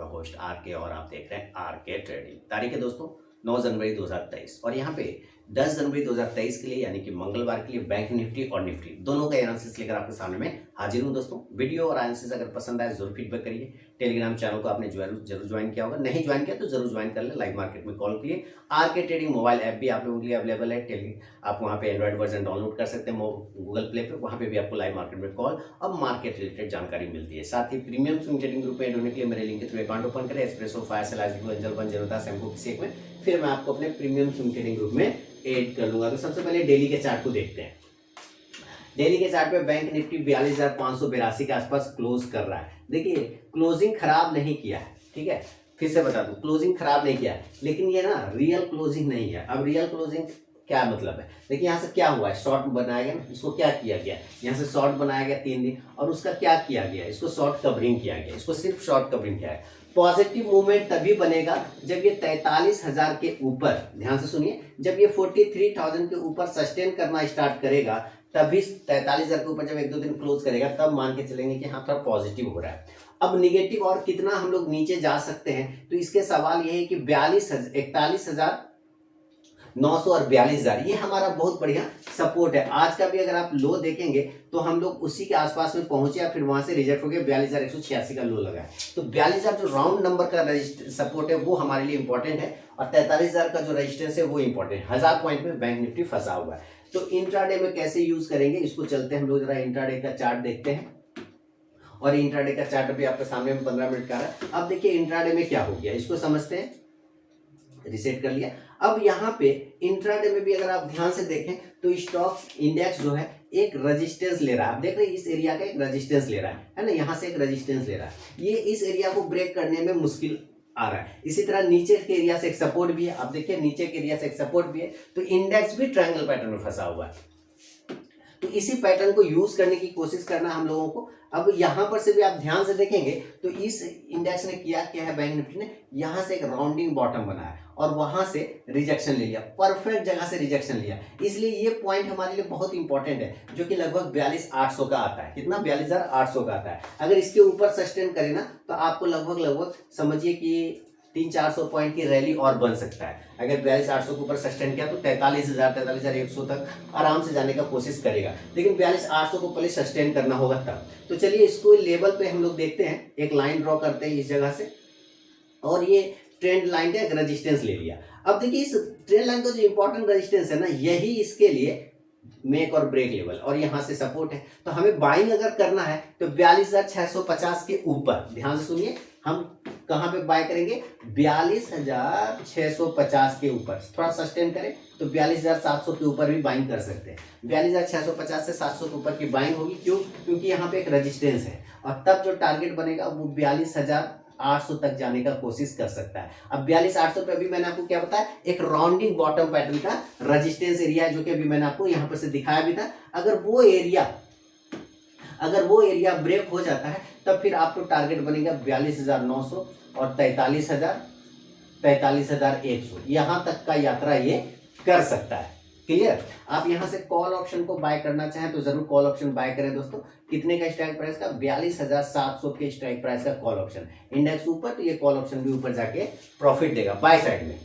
आपका host are के और आप देख रहे हैं आर के ट्रेडिंग। तारीख है दोस्तों 9 जनवरी 2023 और यहाँ पे 10 जनवरी 2023 के लिए यानी कि मंगलवार के लिए बैंक निफ्टी और निफ्टी दोनों का एनालिसिस लेकर आपके सामने में हाजिर हूँ। दोस्तों वीडियो और एनालिसिस अगर पसंद आए जरूर फीडबैक करिए। टेलीग्राम चैनल को आपने जरूर ज्वाइन किया होगा, नहीं ज्वाइन किया तो जरूर ज्वाइन कर ले। लाइव मार्केट में कॉल के लिए आर के ट्रेडिंग मोबाइल ऐप भी आप लोगों के लिए अवेलेबल है। आप वहाँ पे एंड्रॉइड वर्जन डाउनलोड कर सकते हैं गूगल प्ले पे, वहाँ पे भी आपको लाइव मार्केट में कॉल और मार्केट रिलेटेड जानकारी मिलती है। साथ ही प्रीमियम स्विंग ट्रेडिंग ग्रुप में एड होने के लिए मेरे लिंक के थ्रू अकाउंट ओपन करें। Espresso, fire cell, angel one, जनता, सैमको किसी एक में, फिर मैं आपको अपने प्रीमियम स्विंग ट्रेडिंग ग्रुप में ऐड कर लूंगा। तो सबसे पहले डेली के चार्ट को देखते हैं। डेली के चार्ट पे बैंक निफ्टी 42,582 के आसपास क्लोज कर रहा है। देखिए क्लोजिंग खराब नहीं किया है, ठीक है, फिर से बता दूं क्लोजिंग खराब नहीं किया है, लेकिन ये ना रियल क्लोजिंग नहीं है। अब रियल क्लोजिंग क्या मतलब है, देखिए यहाँ से क्या हुआ है, शॉर्ट बनाया गया ना, इसको क्या किया गया, यहाँ से शॉर्ट बनाया गया 3 दिन और उसका क्या किया गया, इसको शॉर्ट कवरिंग किया गया, इसको सिर्फ शॉर्ट कवरिंग किया है। पॉजिटिव मूवमेंट तभी बनेगा जब ये 43,000 के ऊपर, ध्यान से सुनिए, जब ये 43,000 के ऊपर सस्टेन करना स्टार्ट करेगा, तभी 43,000 के ऊपर जब 1-2 दिन क्लोज करेगा तब मान के चलेंगे कि हाँ थोड़ा पॉजिटिव हो रहा है। अब निगेटिव और कितना हम लोग नीचे जा सकते हैं, तो इसके सवाल ये है कि 41,900 और 42,000 ये हमारा बहुत बढ़िया सपोर्ट है। आज का भी अगर आप लो देखेंगे तो हम लोग उसी के आसपास में पहुंचे या फिर वहां से रिजेक्ट हो गया, 42,186 का लो लगा है। तो 42,000 जो राउंड नंबर का सपोर्ट है वो हमारे लिए इंपॉर्टेंट है और 43,000 का जो रेजिस्टेंस है वो इंपॉर्टेंट है। 1000 पॉइंट में बैंक निफ्टी फंसा हुआ है। तो इंट्राडे में कैसे यूज करेंगे इसको चलते हैं हम लोग जरा इंट्राडे का चार्ट देखते हैं। और इंट्राडे का चार्ट भी आपके सामने में 15 मिनट का है। अब देखिए इंट्राडे में क्या हो गया इसको समझते हैं। रिसेट कर लिया। अब यहाँ पे इंट्राडे में भी अगर आप ध्यान से देखें तो स्टॉक इंडेक्स जो है एक रेजिस्टेंस ले रहा है। आप देख रहे हैं इस एरिया का एक रेजिस्टेंस ले रहा है ना, यहाँ से एक रेजिस्टेंस ले रहा है। ये इस एरिया को ब्रेक करने में मुश्किल आ रहा है। इसी तरह नीचे के एरिया से एक सपोर्ट भी है, आप देखिए नीचे के एरिया से एक सपोर्ट भी है। तो इंडेक्स भी ट्रायंगल पैटर्न में फंसा हुआ है। तो इसी पैटर्न को यूज करने की कोशिश करना हम लोगों को। अब यहां पर से भी आप ध्यान से देखेंगे तो इस इंडेक्स ने किया है, बैंक निफ्टी ने यहां से एक राउंडिंग बॉटम बनाया और वहां से रिजेक्शन ले लिया, परफेक्ट जगह से रिजेक्शन लिया। इसलिए ये पॉइंट हमारे लिए बहुत इंपॉर्टेंट है, जो कि लगभग 42,800 का आता है। कितना, 42,800 का आता है। अगर इसके ऊपर सस्टेन करे ना तो आपको लगभग समझिए कि 300-400 पॉइंट की रैली और बन सकता है। अगर 42,800 के ऊपर सस्टेन किया तो 43,100 तक आराम से जाने का कोशिश करेगा, लेकिन 42,800 को पहले सस्टेन करना होगा तब। तो चलिए इसको लेवल पे हम लोग देखते हैं, एक लाइन ड्रॉ करते हैं इस जगह से और ये ट्रेंड लाइन का एक रेजिस्टेंस ले लिया। अब देखिए इस ट्रेंड लाइन का जो इंपॉर्टेंट रेजिस्टेंस है ना, यही इसके लिए मेक और ब्रेक लेवल और यहाँ से सपोर्ट है। तो हमें बाइंग अगर करना है तो 42,650 के ऊपर, ध्यान से सुनिए, हम कहां पे बाय करेंगे, 42,650 के ऊपर थोड़ा सस्टेन करें तो 42,700 के ऊपर भी बाइंग कर सकते हैं। 42,650 से 700 के ऊपर की बाइंग होगी, क्यों, क्योंकि यहाँ पे एक रेजिस्टेंस है और तब जो टारगेट बनेगा वो 42,800 तक जाने का कोशिश कर सकता है। अब 42,800 पे अभी मैंने आपको क्या बताया, एक राउंडिंग बॉटम पैटर्न का रेजिस्टेंस एरिया, जो कि अभी मैंने आपको यहाँ पर से दिखाया भी था। अगर वो एरिया ब्रेक हो जाता है तब फिर आपको टारगेट बनेगा 42,900 और 43,100 यहां तक का यात्रा ये कर सकता है। क्लियर। आप यहां से कॉल ऑप्शन को बाय करना चाहें तो जरूर कॉल ऑप्शन बाय करें दोस्तों। कितने का स्ट्राइक प्राइस का, 42,700 के स्ट्राइक प्राइस का कॉल ऑप्शन। इंडेक्स ऊपर तो ये कॉल ऑप्शन भी ऊपर जाके प्रॉफिट देगा बाय साइड में।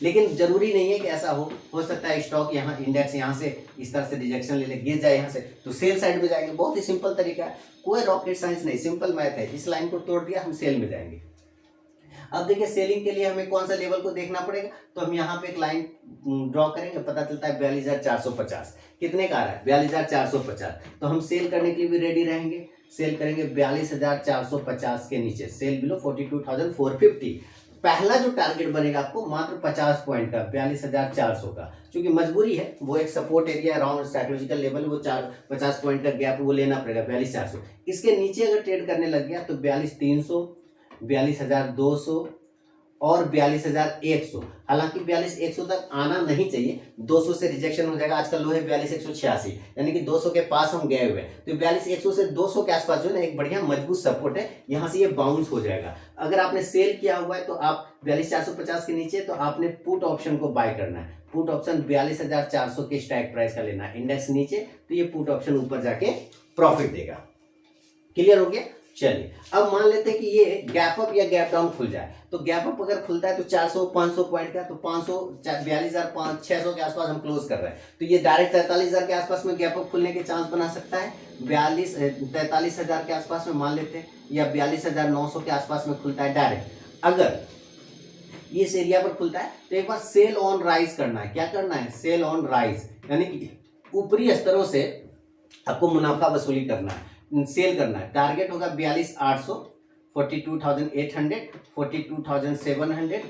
लेकिन जरूरी नहीं है कि ऐसा हो सकता है स्टॉक यहाँ इंडेक्स यहाँ से इस तरह से रिजेक्शन ले गिर जाए यहाँ से तो सेल साइड में जाएंगे। बहुत ही सिंपल तरीका है, कोई रॉकेट साइंस नहीं, सिंपल मैथ है। इस लाइन को तोड़ दिया, हम सेल में जाएंगे। अब देखिए सेलिंग के लिए हमें कौन सा लेवल को देखना पड़ेगा, तो हम यहाँ पे एक लाइन ड्रॉ करेंगे, पता चलता है 42,450 कितने का आ रहा है, 42,450। तो हम सेल करने के लिए भी रेडी रहेंगे। सेल करेंगे 42,450 के नीचे, सेल बिलो 42,450। पहला जो टारगेट बनेगा आपको मात्र 50 पॉइंट का, 42,400 का, क्योंकि मजबूरी है, वो एक support area round psychological level, वो 50 पॉइंट का गैप वो लेना पड़ेगा 42,400। इसके नीचे अगर ट्रेड करने लग गया तो 42,300, 42,200 और 42,100। हालांकि 42,100 तक आना नहीं चाहिए, 200 से रिजेक्शन हो जाएगा। आज का लो है 42,186, यानी कि 200 के पास हम गए हुए हैं। तो 42,100 से 200 के आसपास जो है ना एक बढ़िया मजबूत सपोर्ट है, यहाँ से ये बाउंस हो जाएगा। अगर आपने सेल किया हुआ है तो आप 42,450 के नीचे तो आपने पुट ऑप्शन को बाय करना है। पुट ऑप्शन 42,400 के स्ट्राइक प्राइस का लेना है। इंडेक्स नीचे तो ये पुट ऑप्शन ऊपर जाके प्रॉफिट देगा। क्लियर हो गया। चलिए अब मान लेते हैं कि ये गैप अप या गैप डाउन खुल जाए, तो गैप अप अगर खुलता है तो 400-500 पॉइंट का, तो 542,600 के आसपास हम क्लोज कर रहे हैं, तो ये डायरेक्ट 43,000 के आसपास में गैप अप खुलने के चांस बना सकता है। 43,000 के आसपास में मान लेते हैं, या 42,900 के आसपास में खुलता है डायरेक्ट। अगर ये इस एरिया पर खुलता है तो एक बार सेल ऑन राइज करना है। क्या करना है? सेल ऑन राइज, यानी कि ऊपरी स्तरों से आपको मुनाफा वसूली करना है, सेल करना है। टारगेट होगा 42,800, 42,800, 42,700,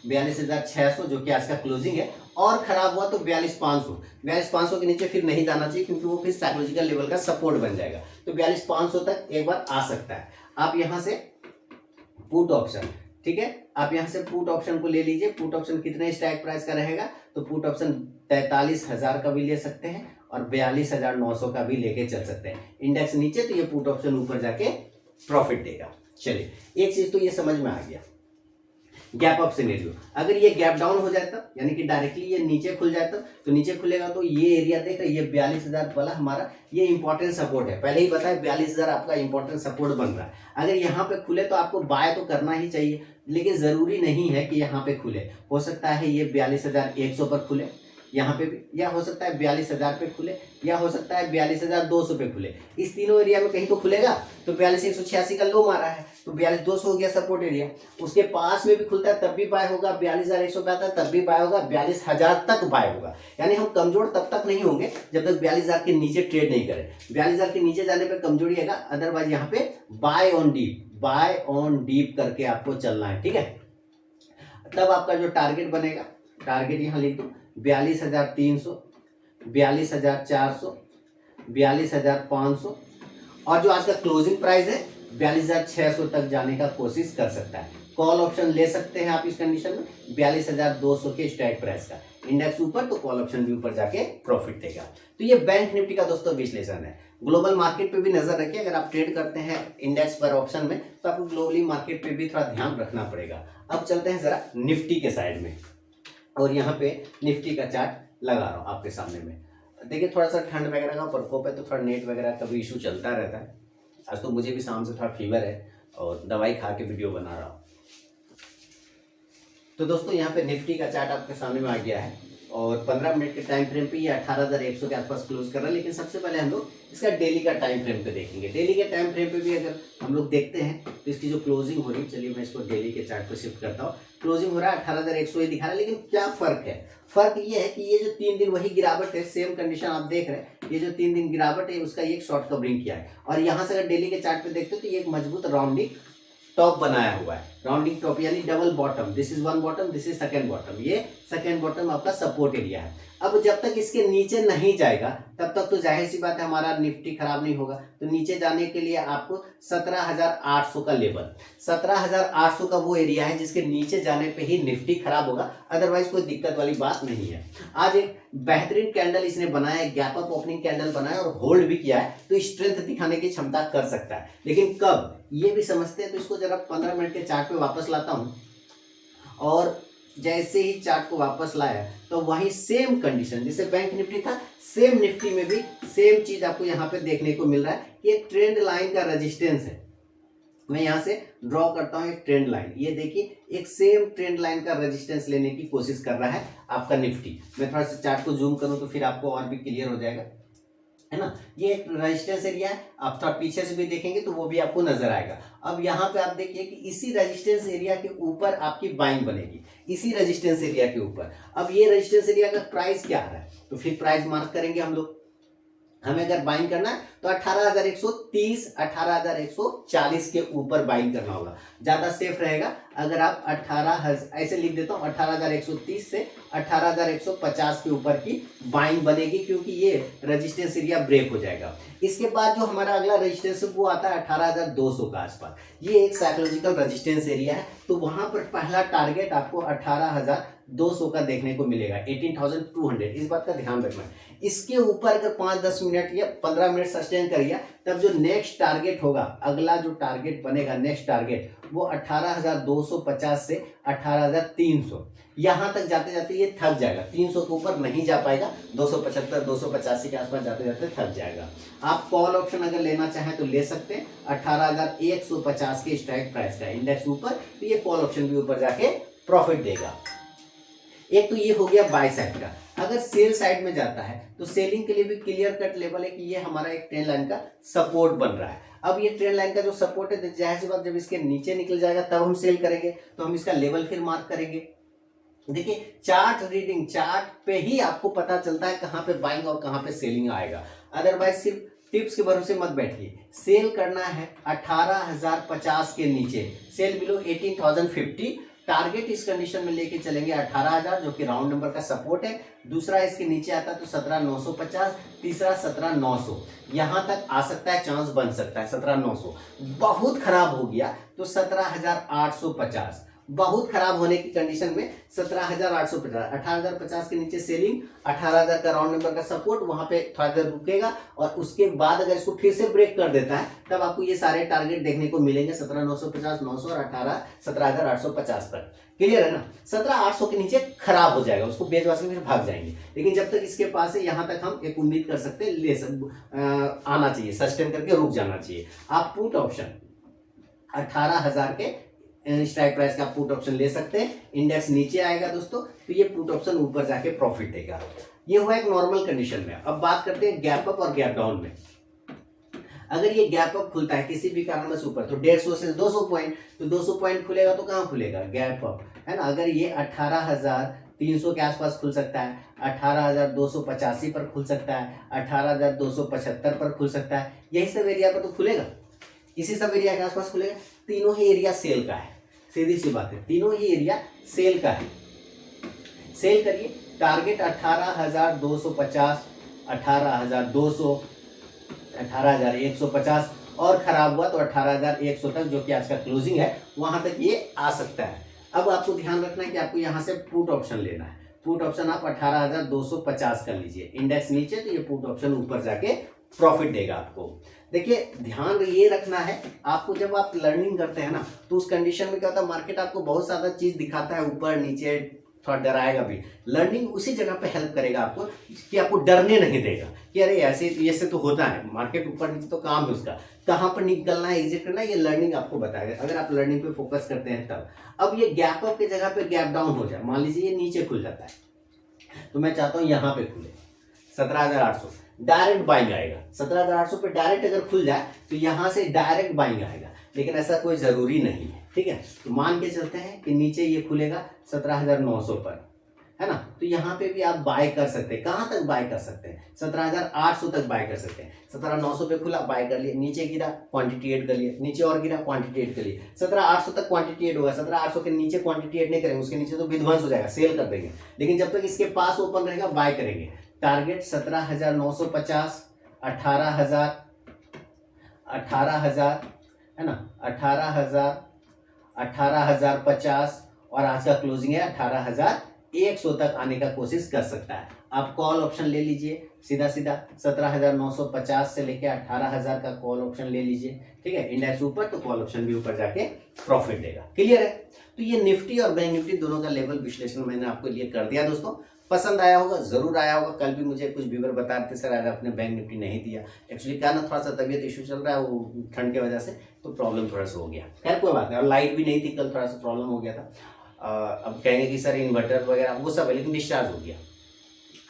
42,600 जो कि आज का क्लोजिंग है, और खराब हुआ तो 42,500। 42,500 के नीचे फिर नहीं जाना चाहिए, क्योंकि वो फिर साइकोलॉजिकल लेवल का सपोर्ट बन जाएगा। तो 42,500 तक एक बार आ सकता है। आप यहाँ से पुट ऑप्शन, ठीक है, आप यहाँ से पुट ऑप्शन को ले लीजिए। पुट ऑप्शन कितने स्ट्राइक प्राइस का रहेगा? तो पुट ऑप्शन 43,000 का भी ले सकते हैं और 42,900 का भी लेके चल सकते हैं। इंडेक्स नीचे तो ये पुट ऑप्शन ऊपर जाके प्रॉफिट देगा। चलिए, एक चीज तो ये समझ में आ गया, गैप अप सिनेरियो। अगर ये गैप डाउन हो जाए तब, यानी कि डायरेक्टली ये नीचे खुल जाए तब, तो नीचे खुलेगा तो ये एरिया देख रहे हैं, ये 42,000 वाला हमारा ये इंपॉर्टेंट सपोर्ट है। पहले ही बताया 42,000 आपका इंपॉर्टेंट सपोर्ट बन रहा है। अगर यहाँ पे खुले तो आपको बाय तो करना ही चाहिए, लेकिन जरूरी नहीं है कि यहाँ पे खुले। हो सकता है ये 42,100 पर खुले यहाँ पे भी, या हो सकता है 42,000 पे खुले, या हो सकता है 42,200 पे खुले। इस तीनों एरिया में कहीं तो खुलेगा। तो 42,186 का लो मारा है, तो 42,200 हो गया सपोर्ट एरिया। उसके पास में भी खुलता है तब भी बाय होगा, 42,100 पे आता है तब भी बाय होगा, 42,000 तक बाय होगा। यानी हम कमजोर तब तक नहीं होंगे जब तक 42,000 के नीचे ट्रेड नहीं करें। 42,000 के नीचे जाने पर कमजोरी आएगा, अदरवाइज यहाँ पे बाय ऑन डीप करके आपको चलना है, ठीक है। तब आपका जो टारगेट बनेगा, टारगेट यहाँ लिख दो 42,300, 42,400, 42,500, और जो आज का क्लोजिंग प्राइस है 42,600 तक जाने का कोशिश कर सकता है। कॉल ऑप्शन ले सकते हैं आप इस कंडीशन में 42,200 के स्ट्राइक प्राइस का। इंडेक्स ऊपर तो कॉल ऑप्शन भी ऊपर जाके प्रॉफिट देगा। तो ये बैंक निफ्टी का दोस्तों विश्लेषण है। ग्लोबल मार्केट पे भी नजर रखिए। अगर आप ट्रेड करते हैं इंडेक्स पर ऑप्शन में तो आपको ग्लोबली मार्केट पे भी थोड़ा ध्यान रखना पड़ेगा। अब चलते हैं जरा निफ्टी के साइड में, और यहाँ पे निफ्टी का चार्ट लगा रहा हूँ आपके सामने में। देखिए थोड़ा सा ठंड वगैरह का प्रकोप है, तो थोड़ा नेट वगैरह का भी इशू चलता रहता है। आज तो मुझे भी शाम से थोड़ा फीवर है और दवाई खा के वीडियो बना रहा हूँ। तो दोस्तों यहाँ पे निफ्टी का चार्ट आपके सामने में आ गया है, और 15 मिनट के टाइम फ्रेम पे ये 18,100 के आसपास क्लोज कर रहा है। लेकिन सबसे पहले हम लोग इसका डेली का टाइम फ्रेम पे देखेंगे। डेली के टाइम फ्रेम पे भी अगर हम लोग देखते हैं तो इसकी जो क्लोजिंग हो रही है, चलिए मैं इसको डेली के चार्ट पे शिफ्ट करता हूँ। क्लोजिंग हो रहा है 18,100 ही दिखा रहा है, लेकिन क्या फर्क है? फर्क ये है कि ये जो 3 दिन वही गिरावट है, सेम कंडीशन आप देख रहे हैं। ये जो 3 दिन गिरावट है उसका एक शॉर्ट कवरिंग किया है, और यहाँ से अगर डेली के चार्ट पे देखते हो तो ये एक मजबूत राउंडिंग टॉप बनाया हुआ है। राउंडिंग टॉप यानी double bottom, this is one bottom, this is second bottom. ये सेकंड बॉटम आपका सपोर्ट एरिया है। अब जब तक इसके नीचे नहीं जाएगा तब तक तो जाहिर सी बात है हमारा निफ्टी खराब नहीं होगा। तो नीचे जाने के लिए आपको 17,800 का लेवल, 17,800 का वो एरिया है जिसके नीचे जाने पे ही निफ्टी खराब होगा, अदरवाइज कोई दिक्कत वाली बात नहीं है। आज एक बेहतरीन कैंडल इसने बनाया, गैप अप ओपनिंग कैंडल बनाया और होल्ड भी किया है, तो स्ट्रेंथ दिखाने की क्षमता कर सकता है। लेकिन कब ये भी समझते हैं, तो इसको जरा 15 मिनट के चार्ट पे वापस लाता हूं, और जैसे ही चार्ट को वापस लाया तो वही सेम कंडीशन जैसे बैंक निफ्टी था, सेम निफ्टी में भी सेम चीज आपको यहाँ पे देखने को मिल रहा है कि एक ट्रेंड लाइन का रेजिस्टेंस है। मैं यहाँ से ड्रॉ करता हूँ एक ट्रेंड लाइन, ये देखिए एक सेम ट्रेंड लाइन का रेजिस्टेंस लेने की कोशिश कर रहा है आपका निफ्टी। मैं थोड़ा सा चार्ट को जूम करूँ तो फिर आपको और भी क्लियर हो जाएगा, है ना। ये एक रेजिस्टेंस एरिया है, आप थोड़ा पीछे से भी देखेंगे तो वो भी आपको नजर आएगा। अब यहाँ पे आप देखिए कि इसी रेजिस्टेंस एरिया के ऊपर आपकी बाइंग बनेगी, इसी रेजिस्टेंस एरिया के ऊपर। अब ये रेजिस्टेंस एरिया का प्राइस क्या आ रहा है, तो फिर प्राइस मार्क करेंगे हम लोग। हमें अगर बाइंग करना है तो 18,130, 18,140 के ऊपर बाइंग करना होगा, ज्यादा सेफ रहेगा। अगर आप 18 ऐसे लिख देता हूँ 18,130 से 18,150 के ऊपर की बाइंग बनेगी, क्योंकि ये रेजिस्टेंस एरिया ब्रेक हो जाएगा। इसके बाद जो हमारा अगला रेजिस्टेंस वो आता है 18,200 का आसपास। ये एक साइकोलॉजिकल रेजिस्टेंस एरिया है, तो वहां पर पहला टारगेट आपको 18,000 200 का देखने को मिलेगा, 18,200, इस बात का ध्यान रखना। इसके ऊपर अगर 5-10 मिनट या 15 मिनट सस्टेन कर गया, तब जो नेक्स्ट टारगेट होगा, अगला जो टारगेट बनेगा, नेक्स्ट टारगेट वो 18,250 से 18,300, यहां तक जाते जाते ये थक जाएगा, 300 के ऊपर नहीं जा पाएगा, 275 285 के आसपास जाते जाते थक जाएगा। आप कॉल ऑप्शन अगर लेना चाहें तो ले सकते हैं, 18,150 के स्ट्राइक प्राइस का इंडेक्स ऊपर, तो ये कॉल ऑप्शन भी ऊपर जाके प्रॉफिट देगा। एक तो ये हो गया बाय साइड का। अगर सेल साइड में जाता है तो सेलिंग के लिए भी क्लियर कट लेवल है कि ये हमारा एक ट्रेंड लाइन का सपोर्ट बन रहा है। अब ये ट्रेंड लाइन का जो सपोर्ट है, जाहिर सी बात जब इसके नीचे निकल जाएगा तब हम सेल करेंगे, तो हम इसका लेवल फिर मार्क करेंगे। देखिए चार्ट रीडिंग, चार्ट पे ही आपको पता चलता है कहाँ पे बाइंग और कहाँ पे सेलिंग आएगा, अदरवाइज सिर्फ टिप्स के भरोसे मत बैठिए। सेल करना है 18,050 के नीचे, सेल बिलो 18,050, टारगेट इस कंडीशन में लेके चलेंगे 18,000 जो कि राउंड नंबर का सपोर्ट है। दूसरा इसके नीचे आता है तो 17,950, तीसरा 17,900, यहां तक आ सकता है, चांस बन सकता है 17,900। बहुत खराब हो गया तो 17,850, बहुत खराब होने की कंडीशन में 17,850, 18,050 के नीचे सेलिंग, 18,000 का राउंड नंबर का सपोर्ट, वहां पे थोड़ा देर रुकेगा और उसके बाद अगर इसको फिर से ब्रेक कर देता है तब आपको ये सारे टारगेट देखने को मिलेंगे, 17,950, 900 और 17,850 तक। क्लियर है ना? 17,800 के नीचे खराब हो जाएगा, उसको बेच बाज के फिर भाग जाएंगे, लेकिन जब तक इसके पास है यहाँ तक हम एक उम्मीद कर सकते हैं, आना चाहिए, सस्टेन करके रुक जाना चाहिए। आप पुट ऑप्शन 18,000 के स्ट्राइक प्राइस का पुट ऑप्शन ले सकते हैं। इंडेक्स नीचे आएगा दोस्तों तो ये पुट ऑप्शन ऊपर जाके प्रॉफिट देगा। ये हुआ एक नॉर्मल कंडीशन में। अब बात करते हैं गैप अप और गैप डाउन में। अगर ये गैप अप खुलता है किसी भी कारणवश ऊपर, तो 150 से 200 पॉइंट, तो 200 पॉइंट खुलेगा तो कहाँ खुलेगा? गैप अप, है ना। अगर ये 18,300 के आसपास खुल सकता है, 18,285 पर खुल सकता है, 18,275 पर खुल सकता है, यही सब एरिया पर तो खुलेगा, इसी सब एरिया के आसपास खुलेगा। तीनों ही एरिया सेल का है, सीधी सी बात है, तीनों ही एरिया सेल का है। सेल करिए, टारगेट 18,250, 18,200, 18,150 और खराब हुआ तो 18,100 तक, जो कि आज का क्लोजिंग है, वहां तक ये आ सकता है। अब आपको ध्यान रखना है कि आपको यहां से पुट ऑप्शन लेना है। पुट ऑप्शन आप 18,250 कर लीजिए, इंडेक्स नीचे तो ये पुट ऑप्शन ऊपर जाके प्रॉफिट देगा आपको। देखिए ध्यान ये रखना है आपको, जब आप लर्निंग करते हैं ना तो उस कंडीशन में क्या होता है, मार्केट आपको बहुत ज्यादा चीज दिखाता है, ऊपर नीचे थोड़ा डराएगा भी। लर्निंग उसी जगह पे हेल्प करेगा आपको कि आपको डरने नहीं देगा कि अरे ऐसे तो होता है, मार्केट ऊपर नीचे तो काम है उसका, कहाँ पर निकलना है, एग्जिट करना है, ये लर्निंग आपको बताएगा अगर आप लर्निंग पे फोकस करते हैं तब। अब ये गैप अप की जगह पे गैप डाउन हो जाए, मान लीजिए ये नीचे खुल जाता है, तो मैं चाहता हूँ यहाँ पे खुले 17,800, डायरेक्ट बाइंग आएगा। 17,800 पे डायरेक्ट अगर खुल जाए तो यहाँ से डायरेक्ट बाइंग आएगा, लेकिन ऐसा कोई जरूरी नहीं है, ठीक है। तो मान के चलते हैं कि नीचे ये खुलेगा 17,900 पर, है ना, तो यहाँ पे भी आप बाय कर सकते हैं। कहाँ तक बाय कर सकते हैं? 17,800 तक बाय कर सकते हैं। 17,900 पे खुला, बाय कर लिए, नीचे गिरा क्वांटिटी एड कर लिए, नीचे और गिरा क्वांटिटी एड कर लिए, 17,800 तक क्वांटिटी एड होगा। 17,800 के नीचे क्वांटिटी एड नहीं करेंगे, उसके नीचे तो विध्वंस हो जाएगा, सेल कर देंगे, लेकिन जब तक इसके पास ओपन रहेगा बाय करेंगे। टारगेट 17,950, 18,000, 18,000, है ना, 18,000, 18,050 और आज का क्लोजिंग है 18,100 तक आने का कोशिश कर सकता है। आप कॉल ऑप्शन ले लीजिए, सीधा सीधा 17,950 से लेके 18,000 का कॉल ऑप्शन ले लीजिए, ठीक है। इंडेक्स ऊपर तो कॉल ऑप्शन भी ऊपर जाके प्रॉफिट देगा। क्लियर है? तो ये निफ्टी और बैंक निफ्टी दोनों का लेवल विश्लेषण मैंने आपके लिए कर दिया दोस्तों। पसंद आया होगा, जरूर आया होगा। कल भी मुझे कुछ व्यूअर बता रहे थे सर आज आपने बैंक निफ्टी नहीं दिया, एक्चुअली क्या ना थोड़ा सा तबीयत इशू चल रहा है, वो ठंड की वजह से तो प्रॉब्लम थोड़ा सा हो गया। खैर कोई बात नहीं, और लाइट भी नहीं थी कल, थोड़ा सा प्रॉब्लम हो गया था। अब कहेंगे कि सर इन्वर्टर वगैरह वो सब है, लेकिन डिस्चार्ज हो गया।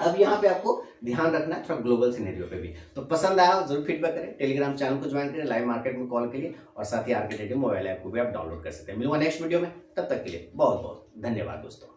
अब यहाँ पे आपको ध्यान रखना है थोड़ा ग्लोबल सिनेरियो पे भी। तो पसंद आया जरूर फीडबैक करें, टेलीग्राम चैनल को ज्वाइन करें, लाइव मार्केट में कॉल के लिए, और साथ ही आरके ट्रेडिंग मोबाइल ऐप को भी आप डाउनलोड कर सकते हैं। मिलूंगा नेक्स्ट वीडियो में, तब तक के लिए बहुत बहुत धन्यवाद दोस्तों।